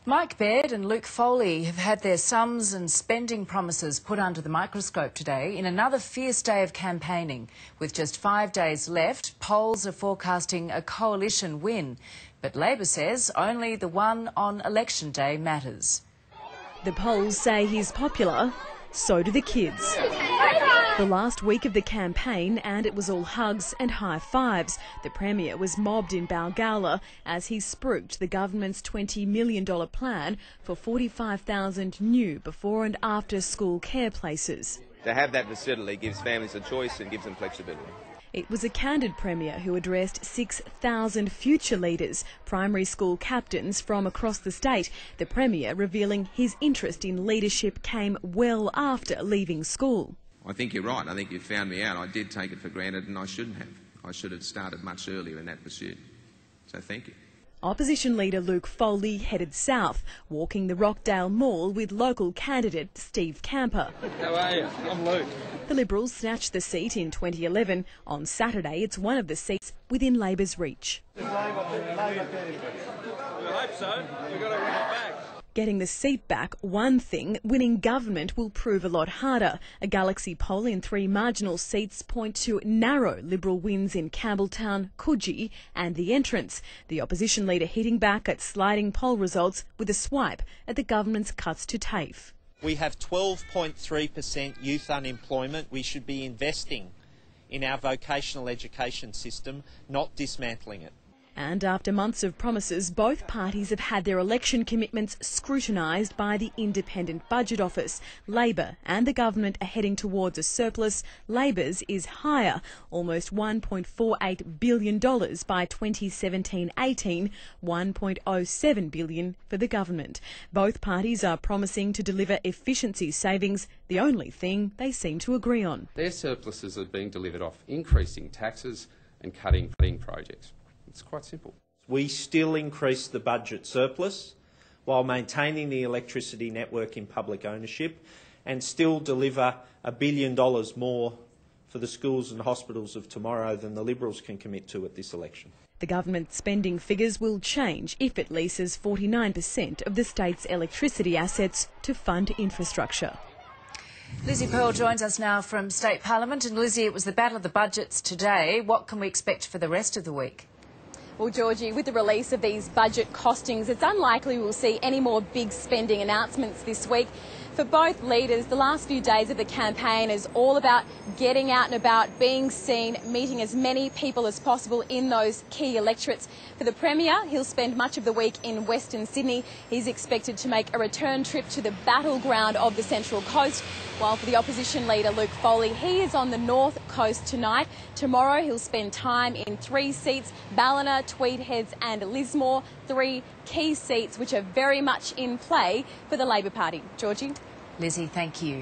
Mike Baird and Luke Foley have had their sums and spending promises put under the microscope today in another fierce day of campaigning. With just 5 days left, polls are forecasting a coalition win. But Labor says only the one on election day matters. The polls say he's popular, so do the kids. The last week of the campaign, and it was all hugs and high fives. The Premier was mobbed in Balgowlah as he spruiked the government's $20 million plan for 45,000 new before and after school care places. To have that facility gives families a choice and gives them flexibility. It was a candid Premier who addressed 6,000 future leaders, primary school captains from across the state. The Premier revealing his interest in leadership came well after leaving school. I think you're right. I think you found me out. I did take it for granted and I shouldn't have. I should have started much earlier in that pursuit. So thank you. Opposition leader Luke Foley headed south, walking the Rockdale Mall with local candidate Steve Camper. How are you? I'm Luke. The Liberals snatched the seat in 2011. On Saturday, it's one of the seats within Labor's reach. We hope so. We've got to win it back. Getting the seat back, one thing, winning government will prove a lot harder. A Galaxy poll in 3 marginal seats point to narrow Liberal wins in Campbelltown, Coogee and the Entrance. The opposition leader hitting back at sliding poll results with a swipe at the government's cuts to TAFE. We have 12.3% youth unemployment. We should be investing in our vocational education system, not dismantling it. And after months of promises, both parties have had their election commitments scrutinised by the Independent Budget Office. Labor and the government are heading towards a surplus. Labor's is higher, almost $1.48 billion by 2017-18, $1.07 billion for the government. Both parties are promising to deliver efficiency savings, the only thing they seem to agree on. Their surpluses are being delivered off increasing taxes and cutting projects. It's quite simple. We still increase the budget surplus while maintaining the electricity network in public ownership and still deliver $1 billion more for the schools and hospitals of tomorrow than the Liberals can commit to at this election. The government spending figures will change if it leases 49% of the state's electricity assets to fund infrastructure. Lizzie Pearl joins us now from State Parliament. And Lizzie, it was the battle of the budgets today. What can we expect for the rest of the week? Well, Georgie, with the release of these budget costings, it's unlikely we'll see any more big spending announcements this week. For both leaders, the last few days of the campaign is all about getting out and about, being seen, meeting as many people as possible in those key electorates. For the Premier, he'll spend much of the week in Western Sydney. He's expected to make a return trip to the battleground of the Central Coast, while for the opposition leader, Luke Foley, he is on the North Coast tonight. Tomorrow, he'll spend time in 3 seats, Ballina, Tweed Heads and Lismore, 3 key seats which are very much in play for the Labor Party. Georgie? Lizzie, thank you.